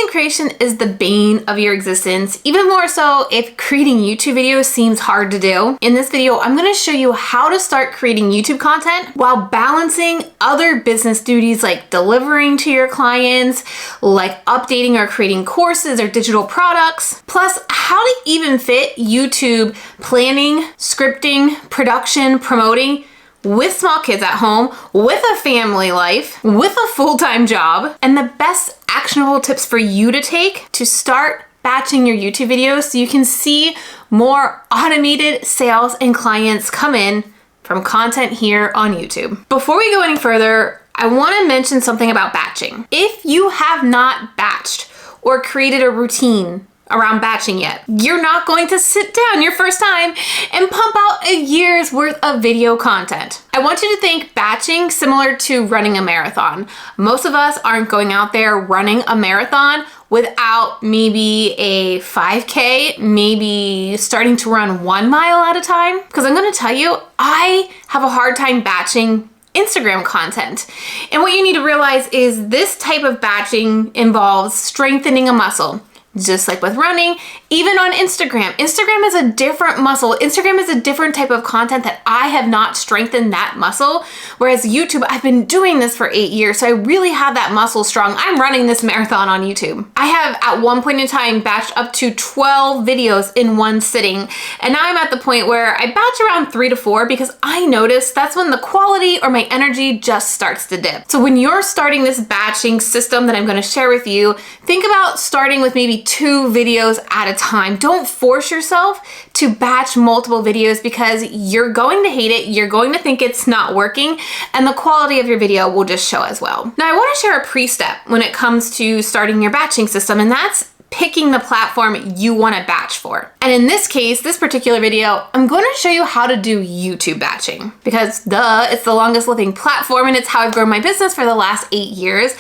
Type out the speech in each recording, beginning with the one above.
content creation is the bane of your existence, even more so if creating YouTube videos seems hard to do. In this video, I'm gonna show you how to start creating YouTube content while balancing other business duties like delivering to your clients, like updating or creating courses or digital products, plus how to even fit YouTube planning, scripting, production, promoting with small kids at home, with a family life, with a full-time job, and the best actionable tips for you to take to start batching your YouTube videos so you can see more automated sales and clients come in from content here on YouTube. Before we go any further, I want to mention something about batching. If you have not batched or created a routine around batching yet, you're not going to sit down your first time and pump out a year's worth of video content. I want you to think batching similar to running a marathon. Most of us aren't going out there running a marathon without maybe a 5K, maybe starting to run 1 mile at a time. Because I'm gonna tell you, I have a hard time batching Instagram content. And what you need to realize is this type of batching involves strengthening a muscle. Just like with running, even on Instagram. Instagram is a different muscle. Instagram is a different type of content that I have not strengthened that muscle. Whereas YouTube, I've been doing this for 8 years, so I really have that muscle strong. I'm running this marathon on YouTube. I have at one point in time batched up to 12 videos in one sitting. And now I'm at the point where I batch around 3 to 4 because I notice that's when the quality or my energy just starts to dip. So when you're starting this batching system that I'm gonna share with you, think about starting with maybe 2 videos at a time. Don't force yourself to batch multiple videos because you're going to hate it, you're going to think it's not working, and the quality of your video will just show as well. Now I want to share a pre-step when it comes to starting your batching system, and that's picking the platform you want to batch for. And in this case, this particular video, I'm going to show you how to do YouTube batching because duh, it's the longest living platform and it's how I've grown my business for the last 8 years.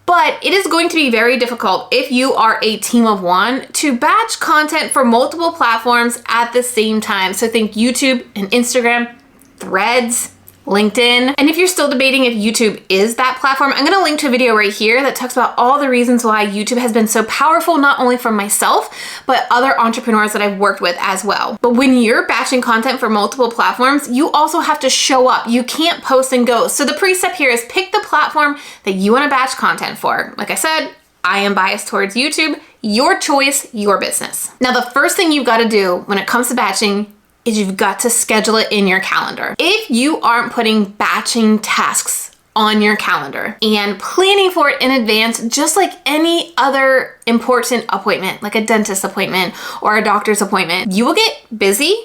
But it is going to be very difficult if you are a team of one to batch content for multiple platforms at the same time. So think YouTube and Instagram, Threads, LinkedIn. And if you're still debating if YouTube is that platform, I'm gonna link to a video right here that talks about all the reasons why YouTube has been so powerful, not only for myself, but other entrepreneurs that I've worked with as well. But when you're batching content for multiple platforms, you also have to show up. You can't post and go. So the precept here is pick the platform that you wanna batch content for. Like I said, I am biased towards YouTube. Your choice, your business. Now, the first thing you've gotta do when it comes to batching is you've got to schedule it in your calendar. If you aren't putting batching tasks on your calendar and planning for it in advance, just like any other important appointment, like a dentist appointment or a doctor's appointment, you will get busy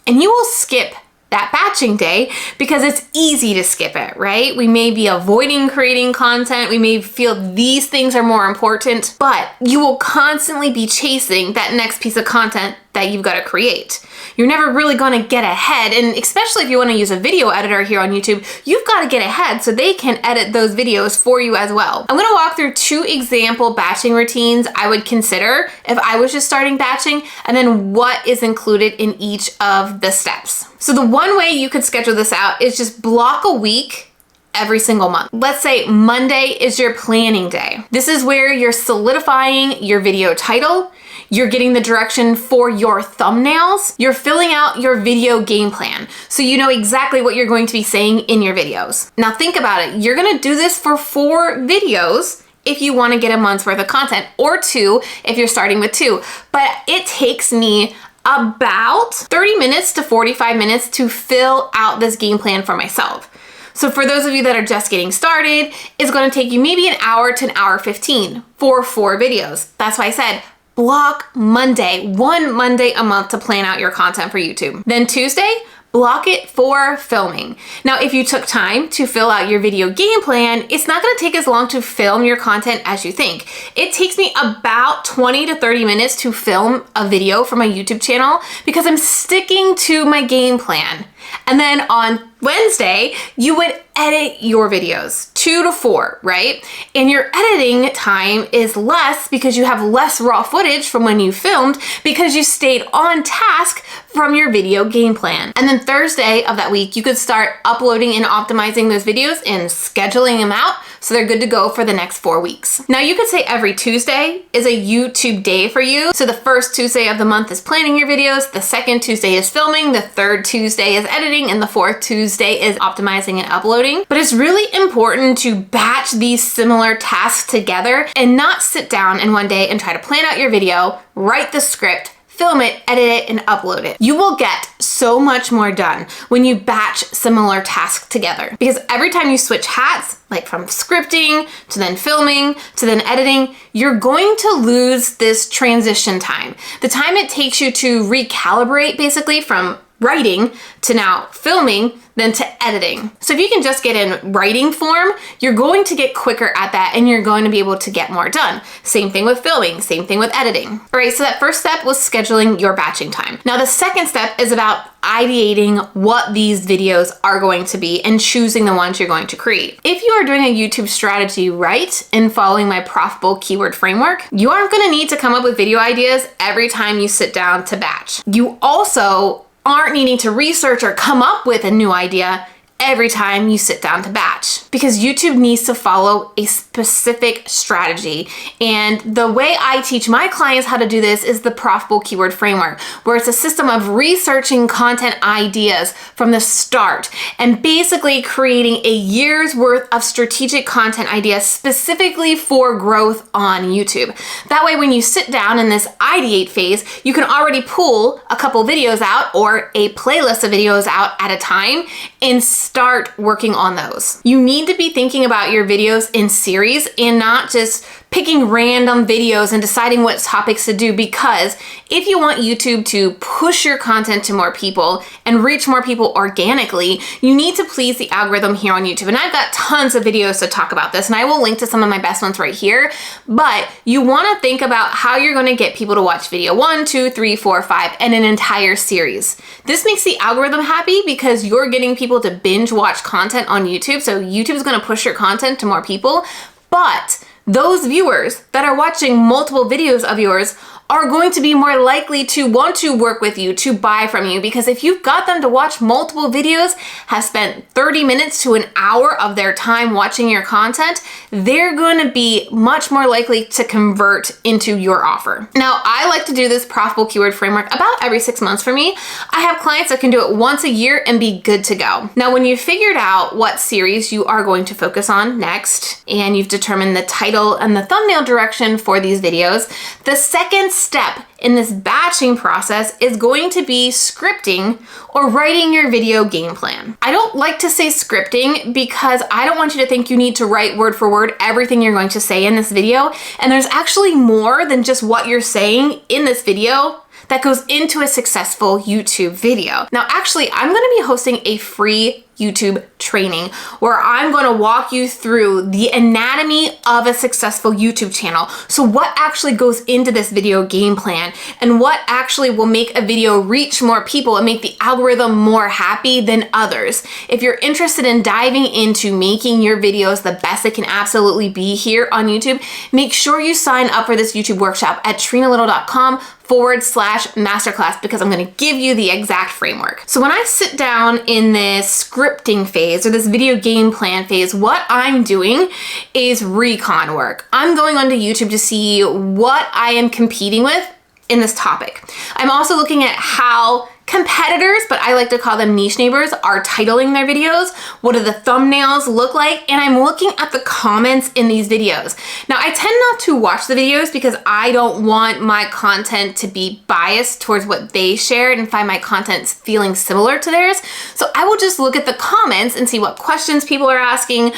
and you will skip that batching day because it's easy to skip it, right? We may be avoiding creating content. We may feel these things are more important, but you will constantly be chasing that next piece of content that you've got to create. You're never really going to get ahead. And especially if you want to use a video editor here on YouTube, you've got to get ahead so they can edit those videos for you as well. I'm going to walk through 2 example batching routines I would consider if I was just starting batching, and then what is included in each of the steps. So the one way you could schedule this out is just block a week every single month. Let's say Monday is your planning day. This is where you're solidifying your video title, you're getting the direction for your thumbnails, you're filling out your video game plan so you know exactly what you're going to be saying in your videos. Now think about it, you're gonna do this for 4 videos if you wanna get a month's worth of content, or 2 if you're starting with 2. But it takes me about 30 minutes to 45 minutes to fill out this game plan for myself. So for those of you that are just getting started, it's gonna take you maybe an hour to an hour 15 for 4 videos. That's why I said, block Monday, 1 Monday a month to plan out your content for YouTube. Then Tuesday, block it for filming. Now, if you took time to fill out your video game plan, it's not gonna take as long to film your content as you think. It takes me about 20 to 30 minutes to film a video for my YouTube channel because I'm sticking to my game plan. And then on Wednesday, you would edit your videos, 2 to 4, right? And your editing time is less because you have less raw footage from when you filmed because you stayed on task from your video game plan. And then Thursday of that week, you could start uploading and optimizing those videos and scheduling them out so they're good to go for the next 4 weeks. Now you could say every Tuesday is a YouTube day for you. So the first Tuesday of the month is planning your videos, the second Tuesday is filming, the third Tuesday is editing, and the fourth Tuesday is optimizing and uploading. But it's really important to batch these similar tasks together and not sit down in one day and try to plan out your video, write the script, film it, edit it, and upload it. You will get so much more done when you batch similar tasks together. Because every time you switch hats, like from scripting to then filming to then editing, you're going to lose this transition time. The time it takes you to recalibrate basically from writing to now filming, then to editing. So if you can just get in writing form, you're going to get quicker at that and you're going to be able to get more done. Same thing with filming, same thing with editing. All right, so that first step was scheduling your batching time. Now the second step is about ideating what these videos are going to be and choosing the ones you're going to create. If you are doing a YouTube strategy right and following my profitable keyword framework, you aren't gonna need to come up with video ideas every time you sit down to batch. You also aren't needing to research or come up with a new idea every time you sit down to batch, because YouTube needs to follow a specific strategy. And the way I teach my clients how to do this is the profitable keyword framework, where it's a system of researching content ideas from the start and basically creating a year's worth of strategic content ideas specifically for growth on YouTube. That way, when you sit down in this ideate phase, you can already pull a couple videos out or a playlist of videos out at a time and start working on those. You need to be thinking about your videos in series and not just picking random videos and deciding what topics to do, because if you want YouTube to push your content to more people and reach more people organically, you need to please the algorithm here on YouTube. And I've got tons of videos to talk about this, and I will link to some of my best ones right here. But you want to think about how you're going to get people to watch video 1, 2, 3, 4, 5, and an entire series. This makes the algorithm happy because you're getting people to binge watch content on YouTube. So YouTube is going to push your content to more people. But those viewers that are watching multiple videos of yours are going to be more likely to want to work with you, to buy from you, because if you've got them to watch multiple videos, have spent 30 minutes to an hour of their time watching your content, they're going to be much more likely to convert into your offer. Now, I like to do this profitable keyword framework about every 6 months for me. I have clients that can do it once a year and be good to go. Now, when you've figured out what series you are going to focus on next, and you've determined the title and the thumbnail direction for these videos, the second step in this batching process is going to be scripting or writing your video game plan. I don't like to say scripting because I don't want you to think you need to write word for word everything you're going to say in this video. And there's actually more than just what you're saying in this video that goes into a successful YouTube video. Now, actually, I'm gonna be hosting a free YouTube training where I'm going to walk you through the anatomy of a successful YouTube channel. So what actually goes into this video game plan and what actually will make a video reach more people and make the algorithm more happy than others. If you're interested in diving into making your videos the best it can absolutely be here on YouTube, make sure you sign up for this YouTube workshop at trenalittle.com/masterclass, because I'm going to give you the exact framework. So when I sit down in this scripting phase or this video game plan phase, what I'm doing is recon work. I'm going onto YouTube to see what I am competing with in this topic. I'm also looking at how competitors, but I like to call them niche neighbors, are titling their videos. What do the thumbnails look like? And I'm looking at the comments in these videos. Now, I tend not to watch the videos because I don't want my content to be biased towards what they shared and find my content feeling similar to theirs. So I will just look at the comments and see what questions people are asking,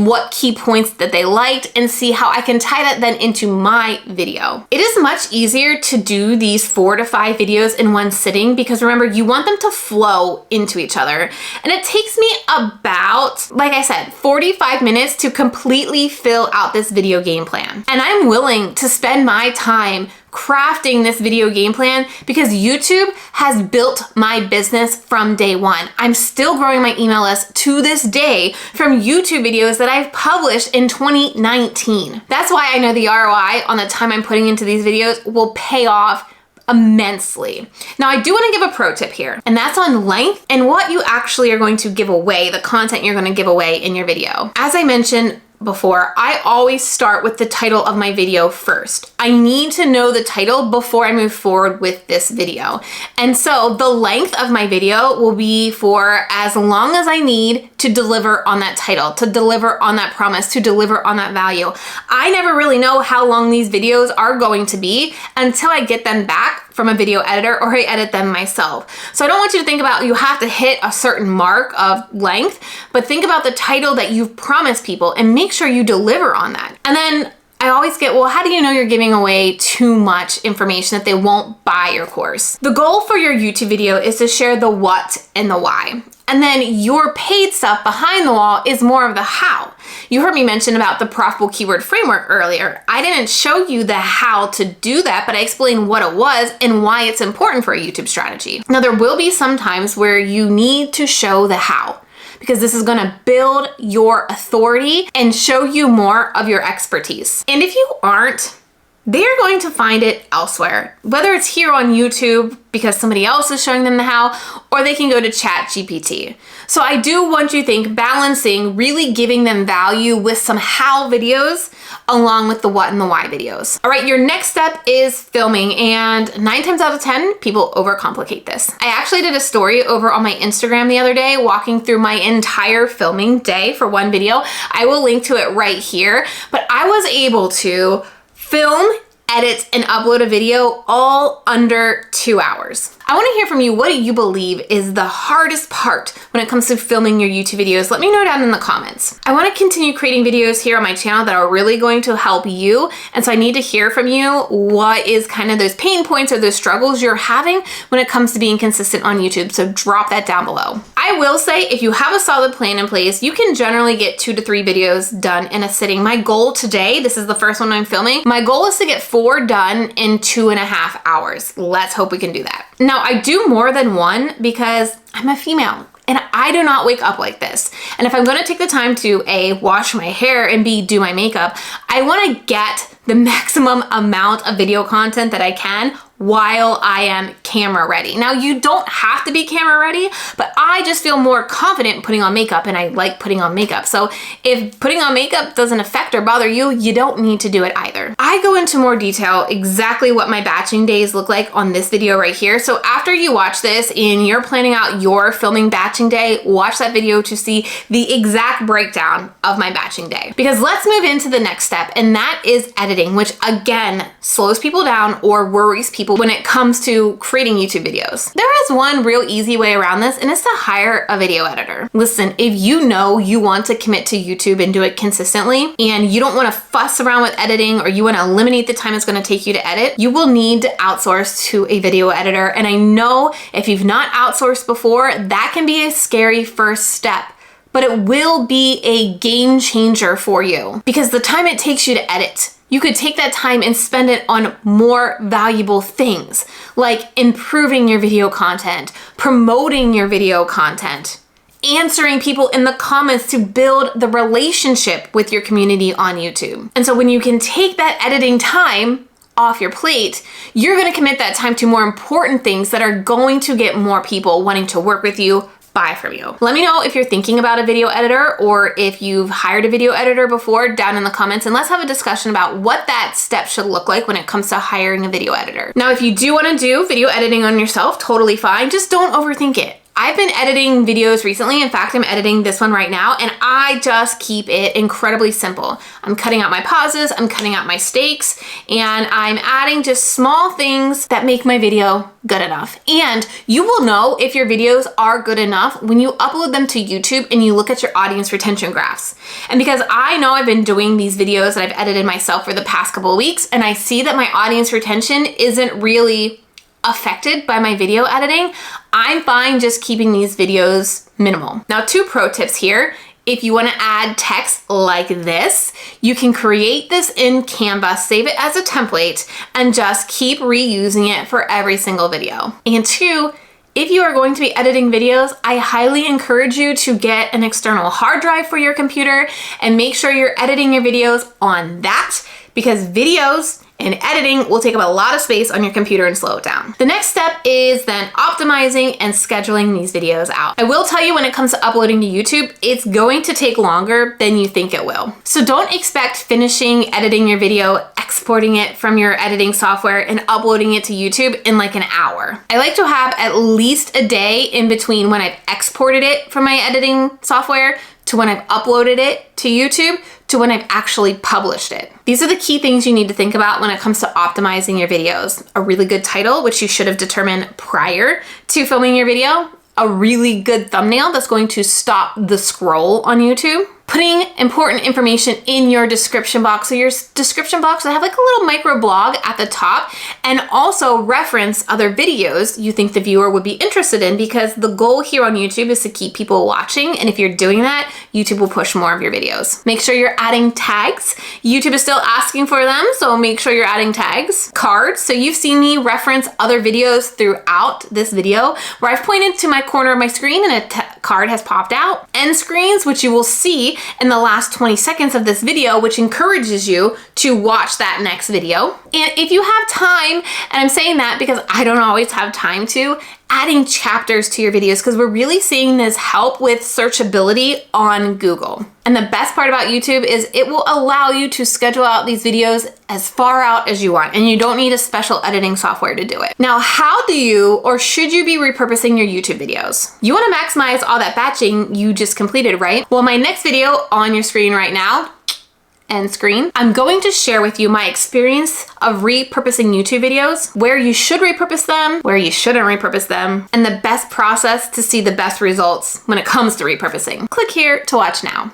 what key points that they liked, and see how I can tie that then into my video. It is much easier to do these 4 to 5 videos in one sitting because remember, you want them to flow into each other. And it takes me about, like I said, 45 minutes to completely fill out this video game plan. And I'm willing to spend my time crafting this video game plan because YouTube has built my business from day one. I'm still growing my email list to this day from YouTube videos that I've published in 2019. That's why I know the ROI on the time I'm putting into these videos will pay off immensely. Now, I do want to give a pro tip here, and that's on length and what you actually are going to give away, the content you're going to give away in your video. As I mentioned before, I always start with the title of my video first. I need to know the title before I move forward with this video. And so the length of my video will be for as long as I need to deliver on that title, to deliver on that promise, to deliver on that value. I never really know how long these videos are going to be until I get them back from a video editor or I edit them myself. So I don't want you to think about you have to hit a certain mark of length, but think about the title that you've promised people and make sure you deliver on that. And then I always get, well, how do you know you're giving away too much information that they won't buy your course? The goal for your YouTube video is to share the what and the why. And then your paid stuff behind the wall is more of the how. You heard me mention about the profitable keyword framework earlier. I didn't show you the how to do that, but I explained what it was and why it's important for a YouTube strategy. Now, there will be some times where you need to show the how, because this is gonna build your authority and show you more of your expertise. And if you aren't, they're going to find it elsewhere, whether it's here on YouTube because somebody else is showing them the how, or they can go to ChatGPT. So I do want you to think balancing really giving them value with some how videos along with the what and the why videos. All right, your next step is filming, and 9 times out of 10, people overcomplicate this. I actually did a story over on my Instagram the other day walking through my entire filming day for one video. I will link to it right here, but I was able to film, edit, and upload a video all under 2 hours. I want to hear from you. What do you believe is the hardest part when it comes to filming your YouTube videos? Let me know down in the comments. I want to continue creating videos here on my channel that are really going to help you. And so I need to hear from you what is kind of those pain points or those struggles you're having when it comes to being consistent on YouTube. So drop that down below. I will say if you have a solid plan in place, you can generally get 2 to 3 videos done in a sitting. My goal today, this is the first one I'm filming, my goal is to get 4 done in 2.5 hours. Let's hope we can do that. Now, I do more than one because I'm a female and I do not wake up like this. And if I'm gonna take the time to A, wash my hair and B, do my makeup, I wanna get the maximum amount of video content that I can while I am camera ready. Now, you don't have to be camera ready, but I just feel more confident putting on makeup and I like putting on makeup. So if putting on makeup doesn't affect or bother you, you don't need to do it either. I go into more detail exactly what my batching days look like on this video right here. So after you watch this and you're planning out your filming batching day, watch that video to see the exact breakdown of my batching day. Because let's move into the next step, and that is editing, which again, slows people down or worries people when it comes to creating YouTube videos. There is one real easy way around this, and it's to hire a video editor. Listen, if you know you want to commit to YouTube and do it consistently, and you don't want to fuss around with editing, or you want to eliminate the time it's going to take you to edit, you will need to outsource to a video editor. And I know if you've not outsourced before, that can be a scary first step, but it will be a game changer for you because the time it takes you to edit, you could take that time and spend it on more valuable things like improving your video content, promoting your video content, answering people in the comments to build the relationship with your community on YouTube. And so when you can take that editing time off your plate, you're gonna commit that time to more important things that are going to get more people wanting to work with you, buy from you. Let me know if you're thinking about a video editor or if you've hired a video editor before down in the comments, and let's have a discussion about what that step should look like when it comes to hiring a video editor. Now, if you do want to do video editing on yourself, totally fine. Just don't overthink it. I've been editing videos recently. In fact, I'm editing this one right now, and I just keep it incredibly simple. I'm cutting out my pauses, I'm cutting out my stakes, and I'm adding just small things that make my video good enough. And you will know if your videos are good enough when you upload them to YouTube and you look at your audience retention graphs. And because I know I've been doing these videos that I've edited myself for the past couple of weeks, and I see that my audience retention isn't really affected by my video editing, I'm fine just keeping these videos minimal. Now, 2 pro tips here. If you want to add text like this, you can create this in Canva, save it as a template, and just keep reusing it for every single video. And 2, if you are going to be editing videos, I highly encourage you to get an external hard drive for your computer and make sure you're editing your videos on that, because videos and editing will take up a lot of space on your computer and slow it down. The next step is then optimizing and scheduling these videos out. I will tell you, when it comes to uploading to YouTube, it's going to take longer than you think it will. So don't expect finishing editing your video, exporting it from your editing software, and uploading it to YouTube in like an hour. I like to have at least a day in between when I've exported it from my editing software to when I've uploaded it to YouTube to when I've actually published it. These are the key things you need to think about when it comes to optimizing your videos. A really good title, which you should have determined prior to filming your video. A really good thumbnail that's going to stop the scroll on YouTube. Putting important information in your description box. So your description box will have like a little micro blog at the top, and also reference other videos you think the viewer would be interested in, because the goal here on YouTube is to keep people watching. And if you're doing that, YouTube will push more of your videos. Make sure you're adding tags. YouTube is still asking for them, so make sure you're adding tags. Cards. So you've seen me reference other videos throughout this video where I've pointed to my corner of my screen and a card has popped out. End screens, which you will see in the last 20 seconds of this video, which encourages you to watch that next video. And if you have time, and I'm saying that because I don't always have time to, adding chapters to your videos, because we're really seeing this help with searchability on Google. And the best part about YouTube is it will allow you to schedule out these videos as far out as you want, and you don't need a special editing software to do it. Now, how do you, or should you be repurposing your YouTube videos? You want to maximize all that batching you just completed, right? Well, my next video on your screen right now, end screen, I'm going to share with you my experience of repurposing YouTube videos, where you should repurpose them, where you shouldn't repurpose them, and the best process to see the best results when it comes to repurposing. Click here to watch now.